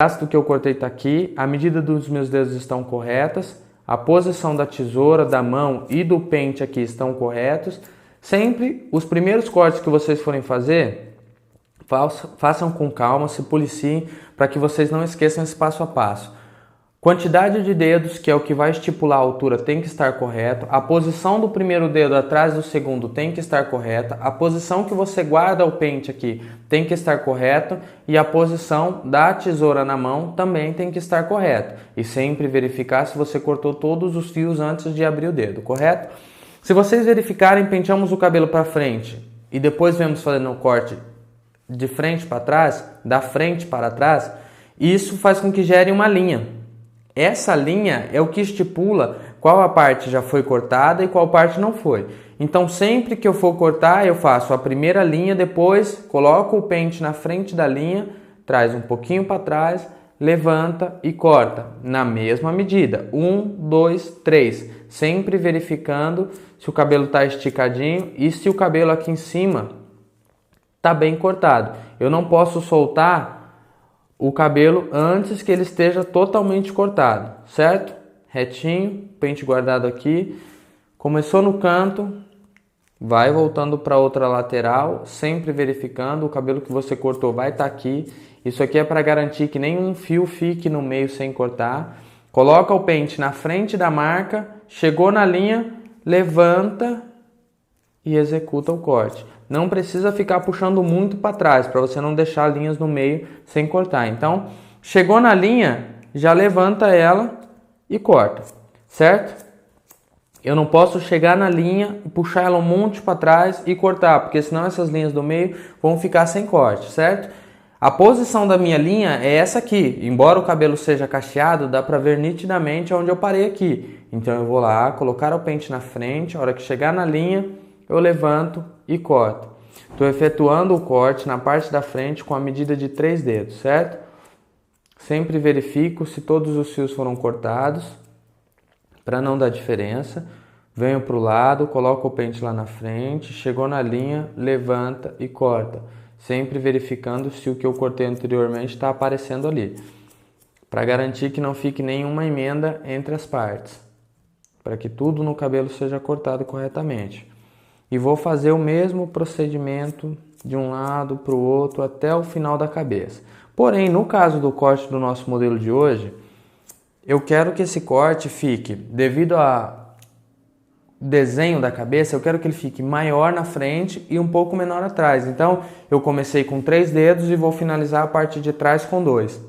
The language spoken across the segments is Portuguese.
pedaço do que eu cortei está aqui, a medida dos meus dedos estão corretas, a posição da tesoura, da mão e do pente aqui estão corretos. Sempre os primeiros cortes que vocês forem fazer, façam com calma, se policiem para que vocês não esqueçam esse passo a passo. Quantidade de dedos, que é o que vai estipular a altura, tem que estar correto. A posição do primeiro dedo atrás do segundo tem que estar correta. A posição que você guarda o pente aqui tem que estar correto. E a posição da tesoura na mão também tem que estar correta. E sempre verificar se você cortou todos os fios antes de abrir o dedo, correto? Se vocês verificarem, penteamos o cabelo para frente e depois vemos fazendo o corte de frente para trás, da frente para trás, isso faz com que gere uma linha. Essa linha é o que estipula qual a parte já foi cortada e qual parte não foi. Então, sempre que eu for cortar, eu faço a primeira linha, depois coloco o pente na frente da linha, traz um pouquinho para trás, levanta e corta na mesma medida. 1, 2, 3. Sempre verificando se o cabelo está esticadinho e se o cabelo aqui em cima está bem cortado. Eu não posso soltar o cabelo antes que ele esteja totalmente cortado, certo? Retinho, pente guardado aqui. Começou no canto, vai voltando para outra lateral, sempre verificando. O cabelo que você cortou vai estar aqui. Isso aqui é para garantir que nenhum fio fique no meio sem cortar. Coloca o pente na frente da marca, chegou na linha, levanta e executa o corte. Não precisa ficar puxando muito para trás, para você não deixar linhas no meio sem cortar. Então, chegou na linha, já levanta ela e corta, certo? Eu não posso chegar na linha e puxar ela um monte para trás e cortar, porque senão essas linhas do meio vão ficar sem corte, certo? A posição da minha linha é essa aqui. Embora o cabelo seja cacheado, dá para ver nitidamente onde eu parei aqui. Então eu vou lá, colocar o pente na frente, a hora que chegar na linha, eu levanto e corto. Estou efetuando o corte na parte da frente com a medida de 3 dedos, certo? Sempre verifico se todos os fios foram cortados, para não dar diferença. Venho para o lado, coloco o pente lá na frente, chegou na linha, levanta e corta. Sempre verificando se o que eu cortei anteriormente está aparecendo ali, para garantir que não fique nenhuma emenda entre as partes, para que tudo no cabelo seja cortado corretamente. E vou fazer o mesmo procedimento de um lado para o outro até o final da cabeça. Porém, no caso do corte do nosso modelo de hoje, eu quero que esse corte fique, devido ao desenho da cabeça, eu quero que ele fique maior na frente e um pouco menor atrás. Então, eu comecei com 3 dedos e vou finalizar a parte de trás com 2.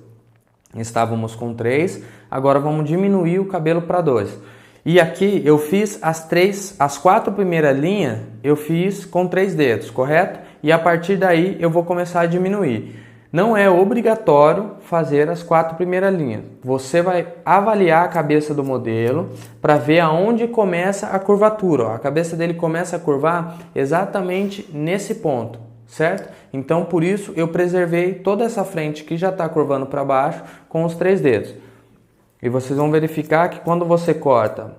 Estávamos com 3, agora vamos diminuir o cabelo para 2. E aqui eu fiz as 4 primeiras linhas, eu fiz com 3 dedos, correto? E a partir daí eu vou começar a diminuir. Não é obrigatório fazer as 4 primeiras linhas. Você vai avaliar a cabeça do modelo para ver aonde começa a curvatura. Ó. A cabeça dele começa a curvar exatamente nesse ponto, certo? Então por isso eu preservei toda essa frente que já está curvando para baixo com os 3 dedos. E vocês vão verificar que quando você corta,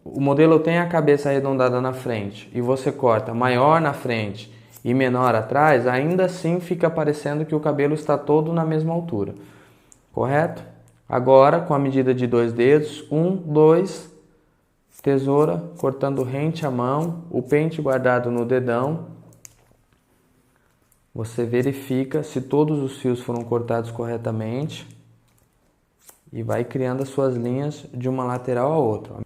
o modelo tem a cabeça arredondada na frente e você corta maior na frente e menor atrás, ainda assim fica parecendo que o cabelo está todo na mesma altura, correto? Agora, com a medida de 2 dedos, 1, 2, tesoura, cortando rente à mão, o pente guardado no dedão, você verifica se todos os fios foram cortados corretamente. E vai criando as suas linhas de uma lateral a outra.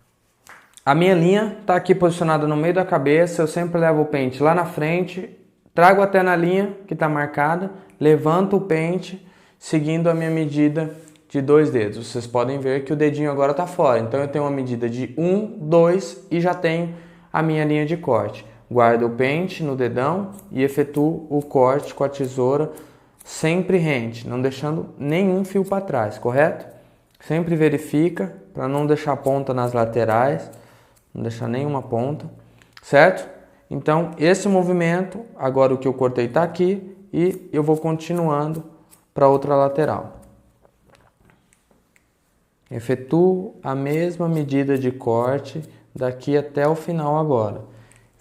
A minha linha está aqui posicionada no meio da cabeça, eu sempre levo o pente lá na frente, trago até na linha que está marcada, levanto o pente seguindo a minha medida de 2 dedos. Vocês podem ver que o dedinho agora está fora, então eu tenho uma medida de 1, 2 e já tenho a minha linha de corte. Guardo o pente no dedão e efetuo o corte com a tesoura sempre rente, não deixando nenhum fio para trás, correto? Sempre verifica para não deixar ponta nas laterais, não deixar nenhuma ponta, certo? Então, esse movimento, agora o que eu cortei está aqui e eu vou continuando para outra lateral. Efetuo a mesma medida de corte daqui até o final agora.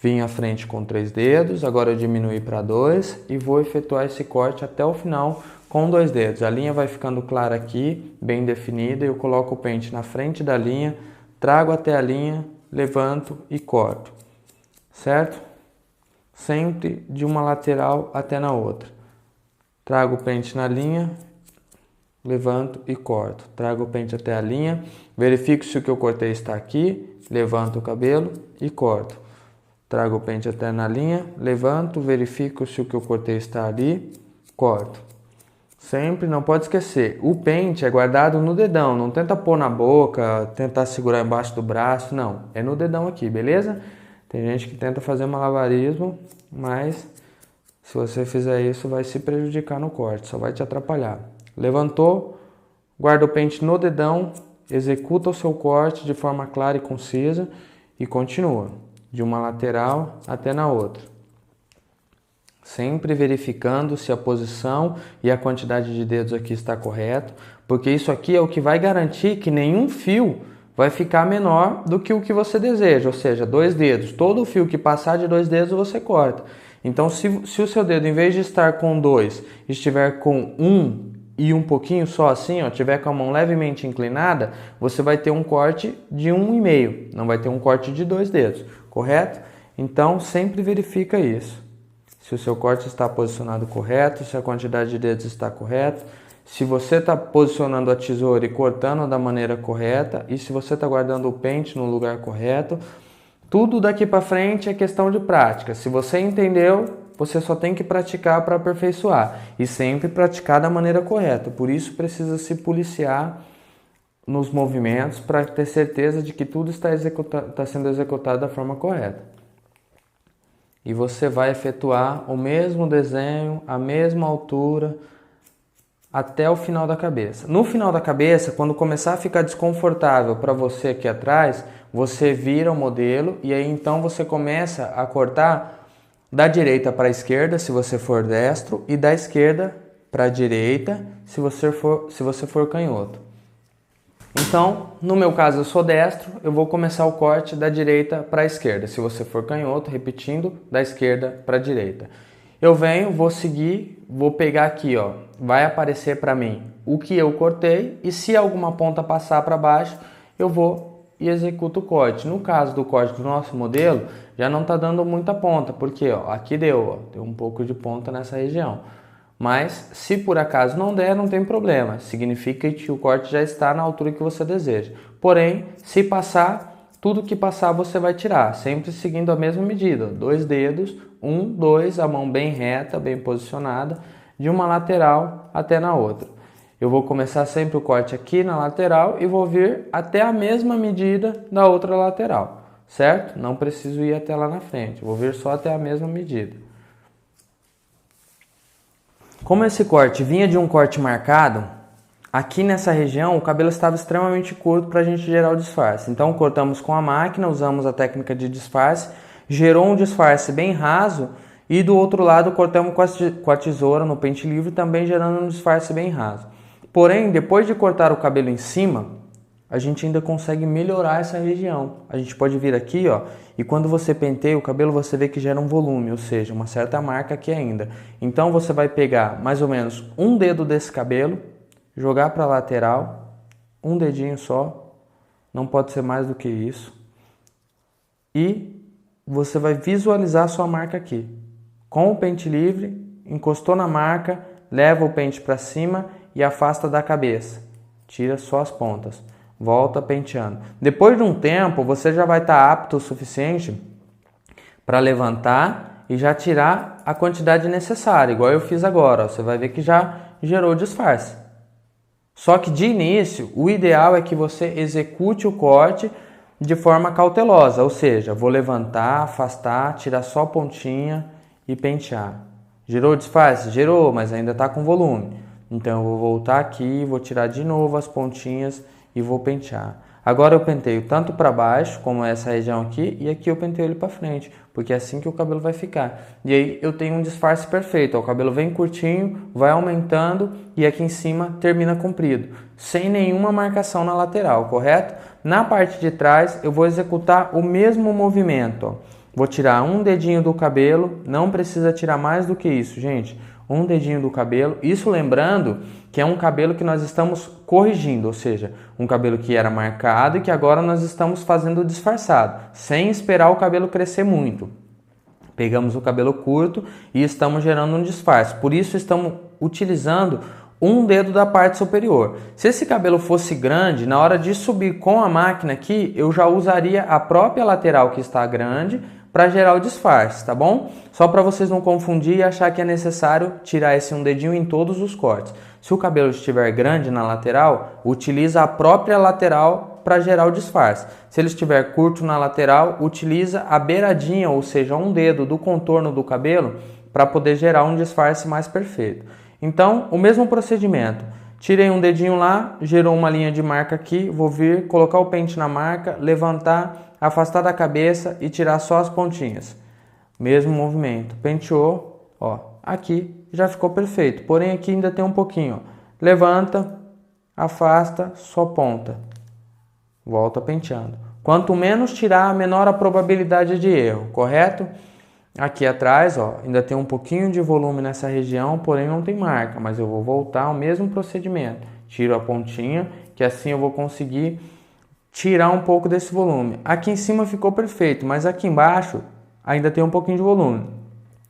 Vim à frente com 3 dedos, agora eu diminuí para 2 e vou efetuar esse corte até o final com 2 dedos. A linha vai ficando clara aqui, bem definida, e eu coloco o pente na frente da linha, trago até a linha, levanto e corto, certo? Sempre de uma lateral até na outra. Trago o pente na linha, levanto e corto. Trago o pente até a linha, verifico se o que eu cortei está aqui, levanto o cabelo e corto. Trago o pente até na linha, levanto, verifico se o que eu cortei está ali, corto. Sempre, não pode esquecer, o pente é guardado no dedão, não tenta pôr na boca, tentar segurar embaixo do braço, não. É no dedão aqui, beleza? Tem gente que tenta fazer malabarismo, mas se você fizer isso vai se prejudicar no corte, só vai te atrapalhar. Levantou, guarda o pente no dedão, executa o seu corte de forma clara e concisa e continua, de uma lateral até na outra. Sempre verificando se a posição e a quantidade de dedos aqui está correto, porque isso aqui é o que vai garantir que nenhum fio vai ficar menor do que o que você deseja, ou seja, 2 dedos. Todo fio que passar de 2 dedos você corta. Então, se o seu dedo, em vez de estar com 2, estiver com 1 e um pouquinho só assim, ó, tiver com a mão levemente inclinada, você vai ter um corte de 1,5, não vai ter um corte de 2 dedos, correto? Então, sempre verifica isso. Se o seu corte está posicionado correto, se a quantidade de dedos está correta, se você está posicionando a tesoura e cortando da maneira correta, e se você está guardando o pente no lugar correto. Tudo daqui para frente é questão de prática. Se você entendeu, você só tem que praticar para aperfeiçoar. E sempre praticar da maneira correta. Por isso precisa se policiar nos movimentos para ter certeza de que tudo está sendo executado da forma correta. E você vai efetuar o mesmo desenho, a mesma altura, até o final da cabeça. No final da cabeça, quando começar a ficar desconfortável para você aqui atrás, você vira o modelo e aí então você começa a cortar da direita para a esquerda, se você for destro, e da esquerda para a direita, se você for canhoto. Então, no meu caso eu sou destro, eu vou começar o corte da direita para a esquerda. Se você for canhoto, repetindo, da esquerda para a direita. Eu venho, vou seguir, vou pegar aqui, ó, vai aparecer para mim o que eu cortei e se alguma ponta passar para baixo, eu vou e executo o corte. No caso do corte do nosso modelo, já não está dando muita ponta, porque ó, aqui deu um pouco de ponta nessa região. Mas se por acaso não der, não tem problema, significa que o corte já está na altura que você deseja. Porém, se passar, tudo que passar você vai tirar, sempre seguindo a mesma medida, 2 dedos, 1, 2, a mão bem reta, bem posicionada, de uma lateral até na outra. Eu vou começar sempre o corte aqui na lateral e vou vir até a mesma medida da outra lateral, certo? Não preciso ir até lá na frente, vou vir só até a mesma medida. Como esse corte vinha de um corte marcado, aqui nessa região o cabelo estava extremamente curto para a gente gerar o disfarce. Então cortamos com a máquina, usamos a técnica de disfarce, gerou um disfarce bem raso e do outro lado cortamos com a tesoura no pente livre, também gerando um disfarce bem raso. Porém, depois de cortar o cabelo em cima, a gente ainda consegue melhorar essa região. A gente pode vir aqui, ó, e quando você penteia o cabelo, você vê que gera um volume, ou seja, uma certa marca aqui ainda. Então você vai pegar mais ou menos um dedo desse cabelo, jogar para a lateral, um dedinho só, não pode ser mais do que isso. E você vai visualizar a sua marca aqui. Com o pente livre, encostou na marca, leva o pente para cima e afasta da cabeça. Tira só as pontas. Volta penteando. Depois de um tempo, você já vai estar apto o suficiente para levantar e já tirar a quantidade necessária, igual eu fiz agora. Ó. Você vai ver que já gerou disfarce. Só que de início, o ideal é que você execute o corte de forma cautelosa, ou seja, vou levantar, afastar, tirar só a pontinha e pentear. Gerou disfarce? Gerou, mas ainda está com volume. Então eu vou voltar aqui, vou tirar de novo as pontinhas e vou pentear. Agora eu penteio tanto para baixo, como essa região aqui, e aqui eu penteio ele para frente, porque é assim que o cabelo vai ficar. E aí eu tenho um disfarce perfeito, ó, o cabelo vem curtinho, vai aumentando e aqui em cima termina comprido, sem nenhuma marcação na lateral, correto? Na parte de trás eu vou executar o mesmo movimento, ó. Vou tirar um dedinho do cabelo, não precisa tirar mais do que isso, gente. um dedinho do cabelo. Isso lembrando que é um cabelo que nós estamos corrigindo, ou seja, um cabelo que era marcado e que agora nós estamos fazendo disfarçado, sem esperar o cabelo crescer muito. Pegamos o cabelo curto e estamos gerando um disfarce. Por isso estamos utilizando um dedo da parte superior. Se esse cabelo fosse grande, na hora de subir com a máquina aqui, eu já usaria a própria lateral que está grande para gerar o disfarce, tá bom? Só para vocês não confundir e achar que é necessário tirar esse um dedinho em todos os cortes. Se o cabelo estiver grande na lateral, utiliza a própria lateral para gerar o disfarce. Se ele estiver curto na lateral, utiliza a beiradinha, ou seja, um dedo do contorno do cabelo para poder gerar um disfarce mais perfeito. Então, o mesmo procedimento. Tirei um dedinho lá, gerou uma linha de marca aqui, vou vir, colocar o pente na marca, levantar, afastar da cabeça e tirar só as pontinhas. Mesmo movimento. Penteou, ó, aqui já ficou perfeito. Porém, aqui ainda tem um pouquinho. Ó. Levanta, afasta, só ponta. Volta penteando. Quanto menos tirar, menor a probabilidade de erro, correto? Aqui atrás, ó, ainda tem um pouquinho de volume nessa região, porém não tem marca, mas eu vou voltar ao mesmo procedimento. Tiro a pontinha, que assim eu vou conseguir tirar um pouco desse volume. Aqui em cima ficou perfeito, mas aqui embaixo ainda tem um pouquinho de volume.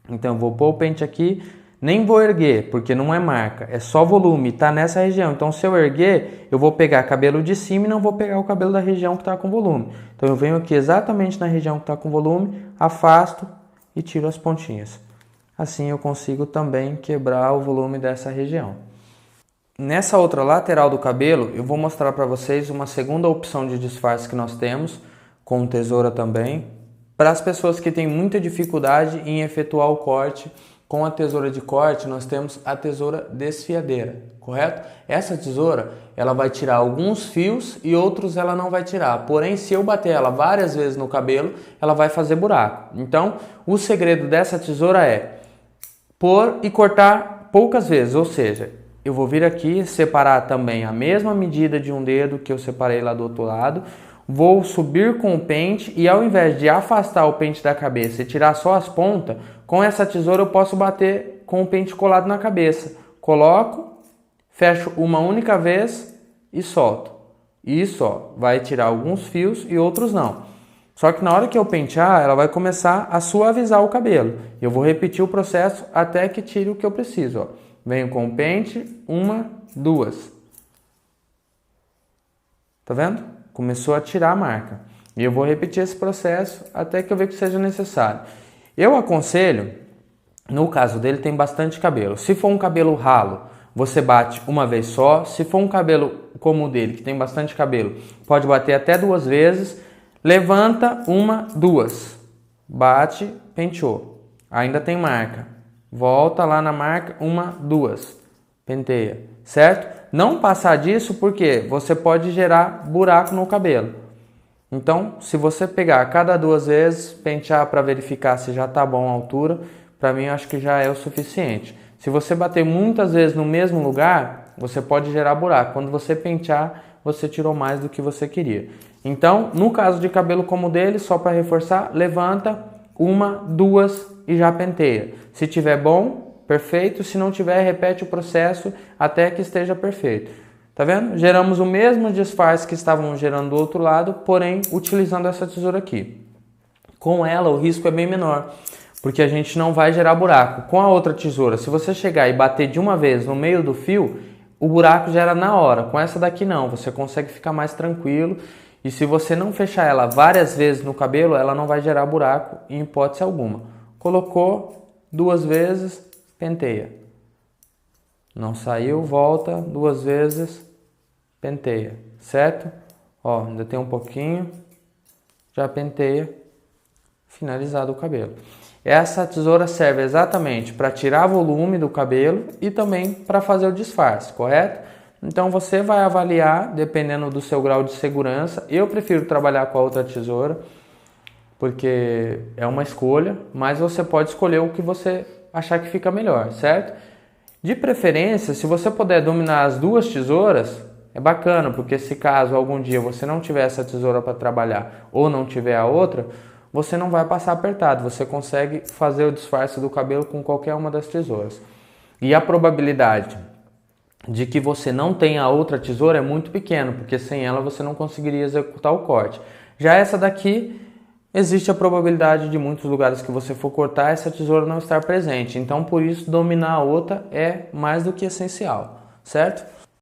Então eu vou pôr o pente aqui, nem vou erguer, porque não é marca, é só volume, tá nessa região. Então se eu erguer, eu vou pegar cabelo de cima e não vou pegar o cabelo da região que está com volume. Então eu venho aqui exatamente na região que está com volume, afasto e tiro as pontinhas. Assim eu consigo também quebrar o volume dessa região. Nessa outra lateral do cabelo, eu vou mostrar para vocês uma segunda opção de disfarce que nós temos, com tesoura também, para as pessoas que têm muita dificuldade em efetuar o corte. Com a tesoura de corte, nós temos a tesoura desfiadeira, correto? Essa tesoura, ela vai tirar alguns fios e outros ela não vai tirar. Porém, se eu bater ela várias vezes no cabelo, ela vai fazer buraco. Então, o segredo dessa tesoura é pôr e cortar poucas vezes, ou seja, eu vou vir aqui separar também a mesma medida de um dedo que eu separei lá do outro lado, vou subir com o pente e ao invés de afastar o pente da cabeça e tirar só as pontas, com essa tesoura eu posso bater com o pente colado na cabeça. Coloco, fecho uma única vez e solto. Isso, ó, vai tirar alguns fios e outros não. Só que na hora que eu pentear, ela vai começar a suavizar o cabelo. Eu vou repetir o processo até que tire o que eu preciso, ó. Venho com o pente, uma, duas. Tá vendo? Começou a tirar a marca. E eu vou repetir esse processo até que eu ver que seja necessário. Eu aconselho, no caso dele tem bastante cabelo. Se for um cabelo ralo, você bate uma vez só. Se for um cabelo como o dele, que tem bastante cabelo, pode bater até 2 vezes. Levanta, uma, duas. Bate, penteou. Ainda tem marca. Volta lá na marca, uma, duas. Penteia, certo? Não passar disso porque você pode gerar buraco no cabelo. Então, se você pegar a cada 2 vezes, pentear para verificar se já está bom a altura, para mim acho que já é o suficiente. Se você bater muitas vezes no mesmo lugar, você pode gerar buraco. Quando você pentear, você tirou mais do que você queria. Então, no caso de cabelo como o dele, só para reforçar, levanta, uma, duas e já penteia. Se tiver bom, perfeito. Se não tiver, repete o processo até que esteja perfeito. Tá vendo? Geramos o mesmo disfarce que estávamos gerando do outro lado, porém utilizando essa tesoura aqui. Com ela o risco é bem menor, porque a gente não vai gerar buraco. Com a outra tesoura, se você chegar e bater de uma vez no meio do fio, o buraco gera na hora. Com essa daqui não, você consegue ficar mais tranquilo. E se você não fechar ela várias vezes no cabelo, ela não vai gerar buraco em hipótese alguma. Colocou 2 vezes, penteia. Não saiu, volta 2 vezes, penteia, certo? Ó, ainda tem um pouquinho, já penteia, finalizado o cabelo. Essa tesoura serve exatamente para tirar volume do cabelo e também para fazer o disfarce, correto? Então você vai avaliar, dependendo do seu grau de segurança. Eu prefiro trabalhar com a outra tesoura, porque é uma escolha, mas você pode escolher o que você achar que fica melhor, certo? De preferência, se você puder dominar as 2 tesouras, é bacana, porque se caso algum dia você não tiver essa tesoura para trabalhar ou não tiver a outra, você não vai passar apertado, você consegue fazer o disfarce do cabelo com qualquer uma das tesouras. E a probabilidade de que você não tenha a outra tesoura é muito pequena, porque sem ela você não conseguiria executar o corte. Já essa daqui, existe a probabilidade de muitos lugares que você for cortar essa tesoura não estar presente. Então, por isso, dominar a outra é mais do que essencial, certo?